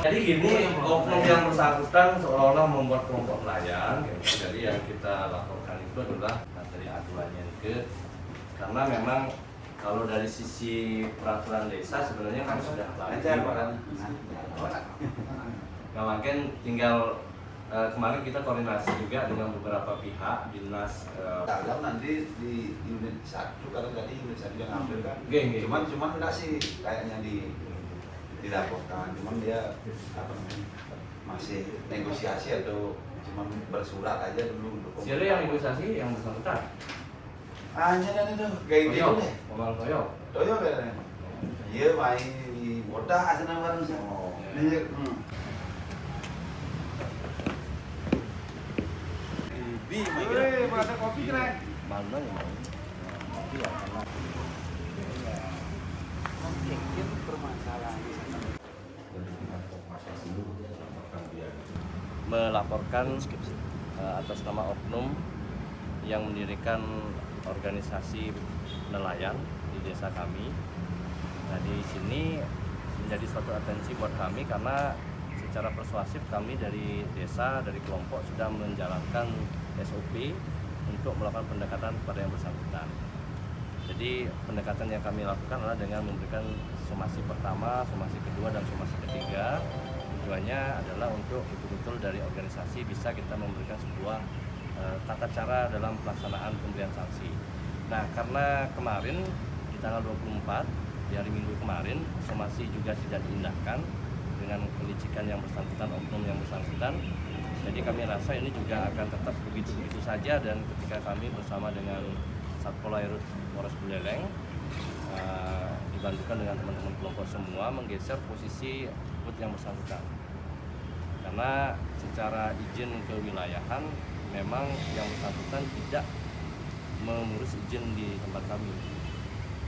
Jadi gini, oknum yang bersangkutan seolah-olah membuat kelompok nelayan. Jadi yang kita laporkan itu adalah materi aduannya ke, karena memang kalau dari sisi peraturan desa sebenarnya kan sudah lancar. Nah, mungkin tinggal kemarin kita koordinasi juga dengan beberapa pihak dinas. Kalau nanti di unit 1 kalau tadi unit 1 yang ambil kan. Cuman enggak sih kayaknya dilaporkan. Cuman dia apa namanya masih negosiasi atau cuma bersurat aja dulu untuk. Siapa yang negosiasi yang bersangkutan? Hanya itu kayak gitu deh. Ngomong Toyo. Toyo kayaknya. Iya main di bodas asal bareng sih. Ada kopi keren. Mana yang mau? Kopi ya karena Mungkin permasalahan melaporkan atas nama oknum yang mendirikan organisasi nelayan di desa kami. Nah, di sini menjadi suatu atensi buat kami karena secara persuasif kami dari desa, dari kelompok sudah menjalankan SOP untuk melakukan pendekatan kepada yang bersangkutan. Jadi pendekatan yang kami lakukan adalah dengan memberikan somasi pertama, somasi kedua, dan somasi ketiga. Tujuannya adalah untuk betul-betul dari organisasi bisa kita memberikan sebuah tata cara dalam pelaksanaan pemberian sanksi. Nah, karena kemarin di tanggal 24 di hari Minggu kemarin somasi juga tidak diindahkan dengan kelicikan yang bersangkutan, oknum yang bersangkutan. Jadi kami rasa ini juga akan tetap begitu-begitu saja, dan ketika kami bersama dengan Satpol Airut Polres Buleleng dibantukan dengan teman-teman kelompok semua menggeser posisi booth yang bersangkutan. Karena secara izin kewilayahan memang yang bersangkutan tidak mengurus izin di tempat kami.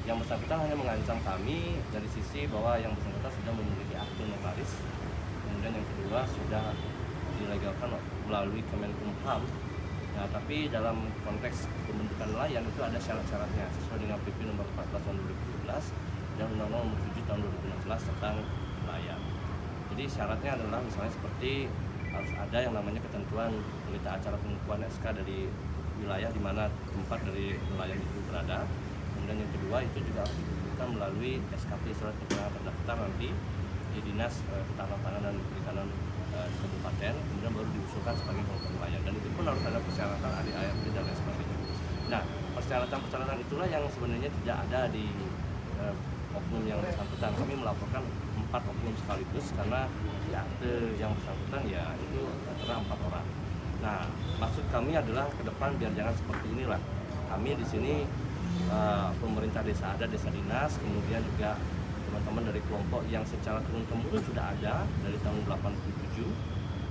Yang bersangkutan hanya mengancam kami dari sisi bahwa yang bersangkutan sudah memiliki akte notaris, kemudian yang kedua sudah dilegalkan melalui Kemenkumham. Nah, tapi dalam konteks pembentukan nelayan itu ada syarat-syaratnya sesuai dengan PP nomor 14 tahun 2017 dan Undang-Undang nomor 7 tahun 2016 tentang nelayan. Jadi syaratnya adalah misalnya seperti harus ada yang namanya ketentuan berita acara pengukuhan SK dari wilayah di mana tempat dari nelayan itu berada. Kemudian yang kedua itu juga harus dibuktikan melalui SKP surat keterangan terdaftar nanti di Dinas Ketahanan Pangan dan Perikanan di kabupaten, kemudian baru diusulkan sebagai kelompok nelayan, dan itu pun harus ada persyaratan ADART dan lain sebagainya. Nah, persyaratan itulah yang sebenarnya tidak ada di oknum yang bersangkutan. Kami melaporkan 4 oknum sekaligus karena di akte yang bersangkutan ya itu tertera 4 orang. Nah, maksud kami adalah ke depan biar jangan seperti inilah. Kami di sini pemerintah desa ada, desa dinas, kemudian juga teman-teman dari kelompok yang secara turun-temurun sudah ada dari tahun 87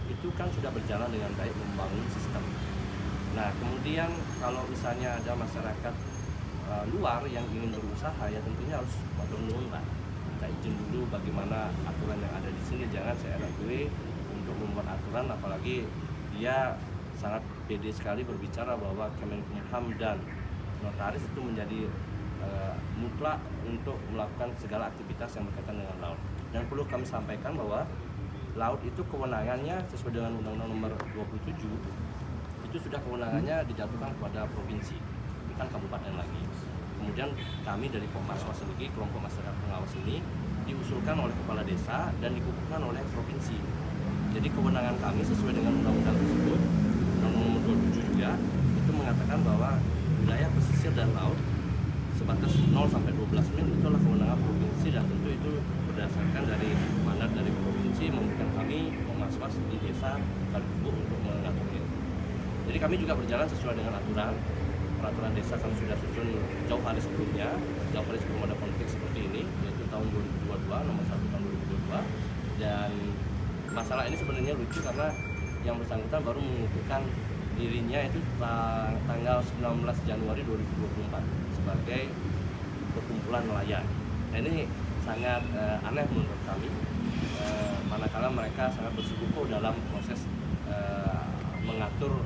itu kan sudah berjalan dengan baik membangun sistem. Nah, kemudian kalau misalnya ada masyarakat luar yang ingin berusaha ya tentunya harus matur nuwun lah. Kita izin dulu bagaimana aturan yang ada di sini, jangan seenak-enak untuk membuat aturan, apalagi dia sangat pede sekali berbicara bahwa Kemenkumham dan notaris itu menjadi mutlak untuk melakukan segala aktivitas yang berkaitan dengan laut. Dan perlu kami sampaikan bahwa laut itu kewenangannya sesuai dengan Undang-Undang nomor 27 itu sudah kewenangannya dijatuhkan kepada provinsi, bukan kabupaten lagi. Kemudian kami dari Kopaswas sendiri, kelompok masyarakat pengawas ini diusulkan oleh kepala desa dan dikukuhkan oleh provinsi. Jadi kewenangan kami sesuai dengan undang-undang tersebut, Undang-Undang nomor 27 juga, itu mengatakan bahwa wilayah pesisir dan laut sebatas 0 sampai 12 mil itulah kewenangan provinsi, dan tentu itu berdasarkan dari mandat dari provinsi memberikan kami Kopaswas di desa Kalibuk untuk mengatur itu. Jadi kami juga berjalan sesuai dengan peraturan desa kami sudah susun jauh hari sebelumnya, jauh hari sebelum ada konflik seperti ini, yaitu tahun 2022 nomor 1 tahun 2022. Dan masalah ini sebenarnya lucu karena yang bersangkutan baru mengukuhkan dirinya itu tanggal 19 Januari 2024 sebagai perkumpulan nelayan. Nah, ini sangat aneh menurut kami, manakala mereka sangat bersikukuh dalam proses mengatur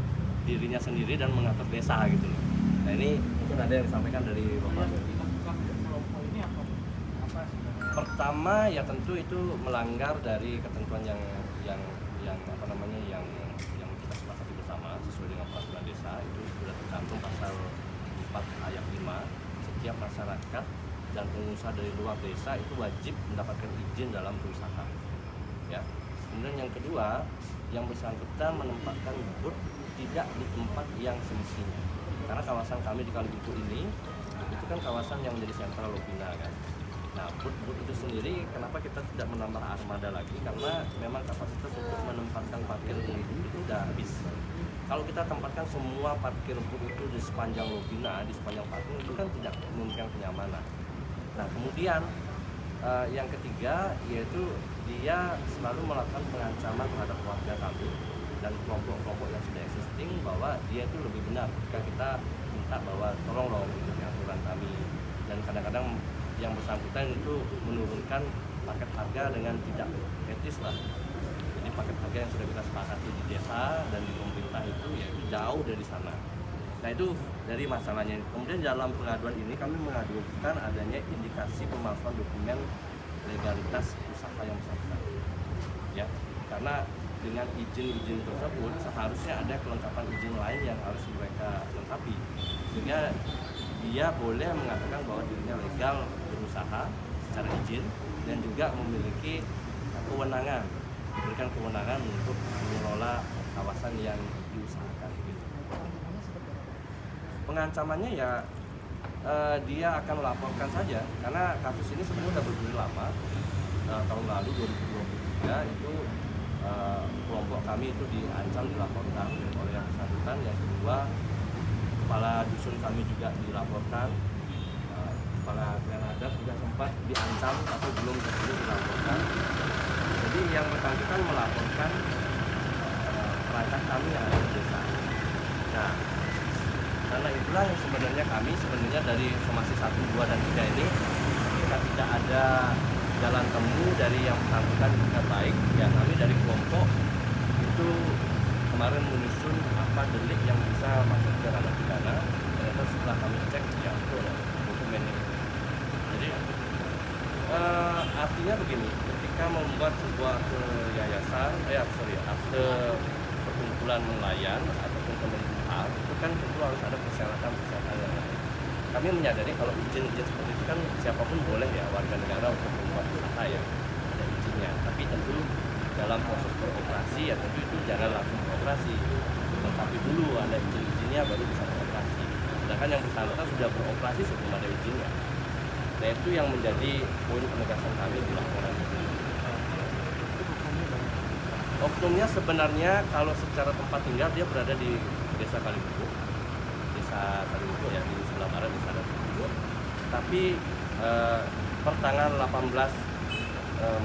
dirinya sendiri dan mengatur desa gitu loh. Nah, ini mungkin ada yang disampaikan dari Bapak. Kelompok ini apa sih? pertama ya tentu itu melanggar dari ketentuan yang apa namanya yang kita sepakati bersama sesuai dengan peraturan desa. Itu sudah tercantum pasal 4 ayat 5. Setiap masyarakat dan pengusaha dari luar desa itu wajib mendapatkan izin dalam berusaha. Ya. Kemudian yang kedua, yang bersangkutan menempatkan booth tidak di tempat yang semestinya. Karena kawasan kami di Kalibuku ini itu kan kawasan yang menjadi sentral Lopina kan. Nah, booth itu sendiri kenapa kita tidak menambah armada lagi? Karena memang kapasitas untuk menempatkan parkir booth itu udah habis. Kalau kita tempatkan semua parkir booth itu di sepanjang Lopina, di sepanjang parkir itu kan tidak memungkinkan kenyamanan. Nah, kemudian yang ketiga yaitu dia selalu melakukan pengancaman terhadap warga kami dan kelompok-kelompok yang sudah existing bahwa dia itu lebih benar ketika kita minta bahwa tolong ikuti aturan kami, dan kadang-kadang yang bersangkutan itu menurunkan paket harga dengan tidak etis lah. Jadi paket harga yang sudah kita sepakati di desa dan di pemerintah itu ya jauh dari sana. Nah, itu dari masalahnya. Kemudian dalam pengaduan ini kami mengadukan adanya indikasi pemalsuan dokumen legalitas usaha yang bersangkutan. Ya, karena dengan izin-izin tersebut seharusnya ada kelengkapan izin lain yang harus mereka lengkapi, sehingga dia boleh mengatakan bahwa dirinya legal berusaha secara izin dan juga memiliki kewenangan, diberikan kewenangan untuk mengelola kawasan yang diusahakan. Pengancamannya ya dia akan melaporkan saja, karena kasus ini sebenarnya sudah berdiri lama. Tahun lalu 2023 itu kelompok kami itu diancam, dilaporkan oleh yang bersangkutan. Yang kedua, kepala dusun kami juga dilaporkan, kepala Klan Adat juga sempat diancam tapi belum berhasil dilaporkan. Jadi yang bersangkutan melaporkan perangkat kami yang ada di desa. Nah, karena itulah yang sebenarnya dari somasi 1, 2, dan 3 ini ketika tidak ada jalan temu dari yang bersangkutan juga baik, ya kami dari kelompok itu kemarin menyusun apa delik yang bisa masuk ke ranah pidana. Ternyata setelah kami cek ya itu ada dokumen ini. Jadi artinya begini, ketika membuat sebuah yayasan, akte perkumpulan nelayan ataupun kemenkumham itu kan tentu harus ada persyaratan yang lain. Kami menyadari kalau izin seperti itu kan siapapun boleh ya, warga negara untuk membuat usaha ya ada izinnya. Tapi tentu dalam proses beroperasi ya tentu itu jangan langsung beroperasi, tetapi dulu ada izin-izinnya baru bisa beroperasi. Sedangkan yang bersangkutan sudah beroperasi sebelum ada izinnya. Nah, itu yang menjadi poin penegasan kami di laporan ini. Oknumnya sebenarnya kalau secara tempat tinggal dia berada di Desa Kalibuku ya, di sebelah barat Desa Kalibuku. Tapi per tanggal 18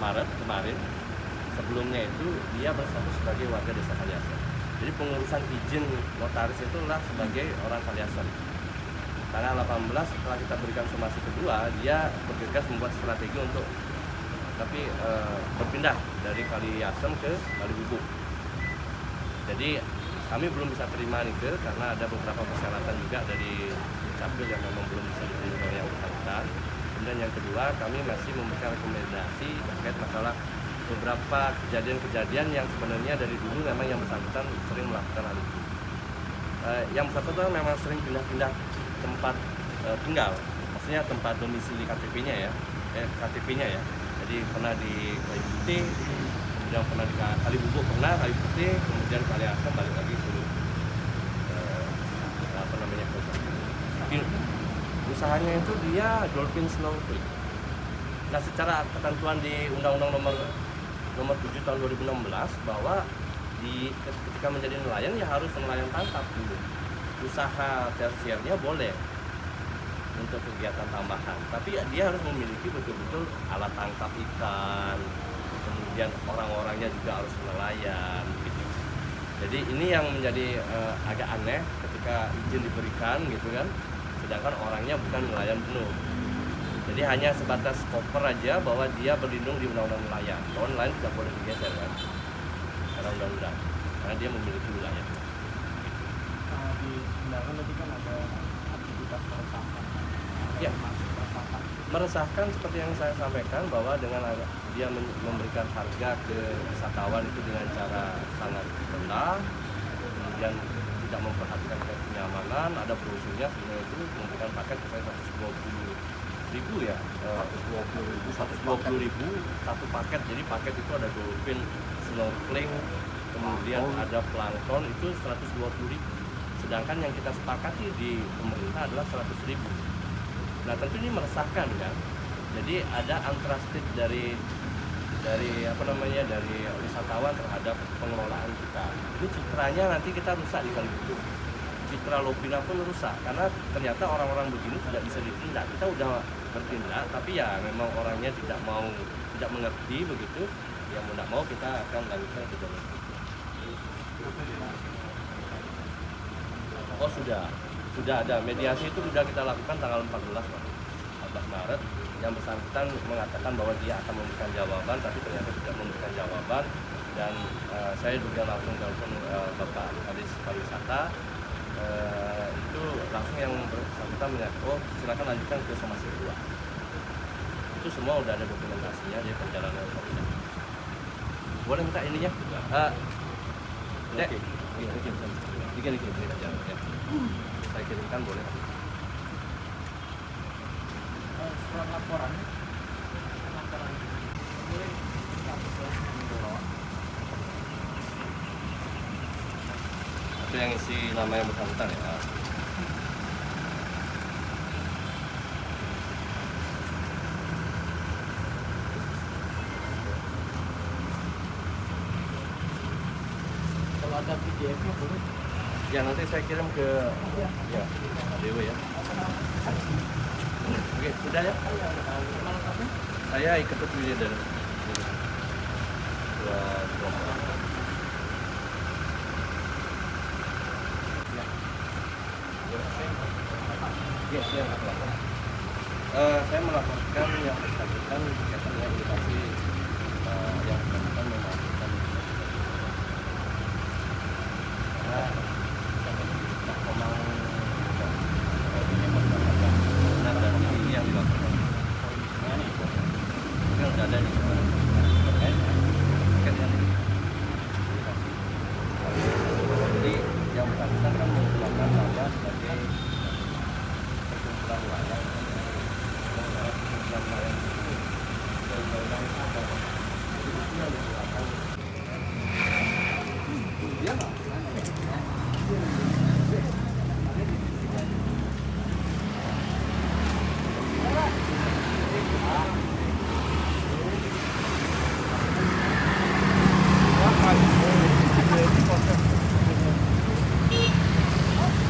Maret kemarin, sebelumnya itu dia berstatus sebagai warga Desa Kaliasen. Jadi pengurusan izin notaris itulah sebagai orang Kaliasen. Tanggal 18 setelah kita berikan somasi kedua, dia bergegas membuat strategi untuk berpindah dari Kaliasen ke Kalibuku. Jadi kami belum bisa terima nih karena ada beberapa persyaratan juga dari Capil yang memang belum bisa diterima oleh yang bersangkutan. Kemudian yang kedua, kami masih memberikan rekomendasi terkait masalah beberapa kejadian-kejadian yang sebenarnya dari dulu memang yang bersangkutan sering melakukan hal itu. Yang bersangkutan memang sering pindah-pindah tempat tinggal, maksudnya tempat domisili KTP-nya ya. Jadi pernah di Kayu Putih, kemudian pernah di Kalibuku, Kayu Putih, kemudian Kaliasen balik lagi ke usahanya itu dia dolphin snorkeling. Nah, secara ketentuan di Undang-Undang nomor 7 tahun 2016 bahwa ketika menjadi nelayan ya harus nelayan tangkap dulu. Usaha tersiernya boleh untuk kegiatan tambahan, tapi dia harus memiliki betul-betul alat tangkap ikan, kemudian orang-orangnya juga harus nelayan gitu. Jadi ini yang menjadi agak aneh ketika izin diberikan gitu kan, sedangkan orangnya bukan nelayan penuh. Jadi hanya sebatas koper aja bahwa dia berlindung di undang-undang nelayan. Kalau nelayan tidak boleh digeser kan, karena undang-undang, karena dia memiliki wilayah. Di undangan tadi kan ada aktivitas peresapan. Ya. Meresahkan seperti yang saya sampaikan bahwa dengan dia memberikan harga ke wisatawan itu dengan cara sangat rendah, kemudian tidak memperhatikan kenyamanan, ada brosurnya sebenarnya itu memberikan paket misalnya 120.000 ya, 120.000 satu paket. Jadi paket itu ada dolphin, snorkeling, kemudian ada plankton itu 120.000. Sedangkan yang kita sepakati di pemerintah adalah 100.000. Nah tentu ini meresahkan kan. Jadi ada antrastik dari dari wisatawan terhadap pengelolaan kita. Ini citranya nanti kita rusak di Kalibutu. Citra Lovina pun rusak karena ternyata orang-orang begini tidak bisa ditindak. Kita udah bertindak, tapi ya memang orangnya tidak mengerti begitu. Ya mau tidak mau kita akan lanjutkan ke jalur hukum. Oh sudah ada mediasi itu sudah kita lakukan tanggal 14 Maret. Yang bersangkutan mengatakan bahwa dia akan memberikan jawaban, tapi ternyata tidak memberikan jawaban. Dan saya juga langsung telepon Bapak Kadis Pariwisata. Itu langsung yang bersangkutan menyatakan, oh silakan lanjutkan ke somasi kedua. Itu semua udah ada dokumentasinya, jadi perjalanan tidak. Boleh minta ininya? Dek, bikin aja ya. Saya kirimkan boleh. Surat laporan. Itu yang isi nama yang bersangkutan ya. Kalau ada PDF-nya boleh. Ya nanti saya kirim ke ya Dewi ya. Oke, sudah ya. Saya Ketut Widyadan. Saya melaporkan yang bersangkutan katanya indikasi yang bersangkutan memasukkan memang benar dan ini yang dilakukan. Ini sudah ada di jadi yang bersangkutan kan menggunakan nama sebagai perkumpulan nelayan. Perkumpulan nelayan itu undang-undang apa? Jadi itu yang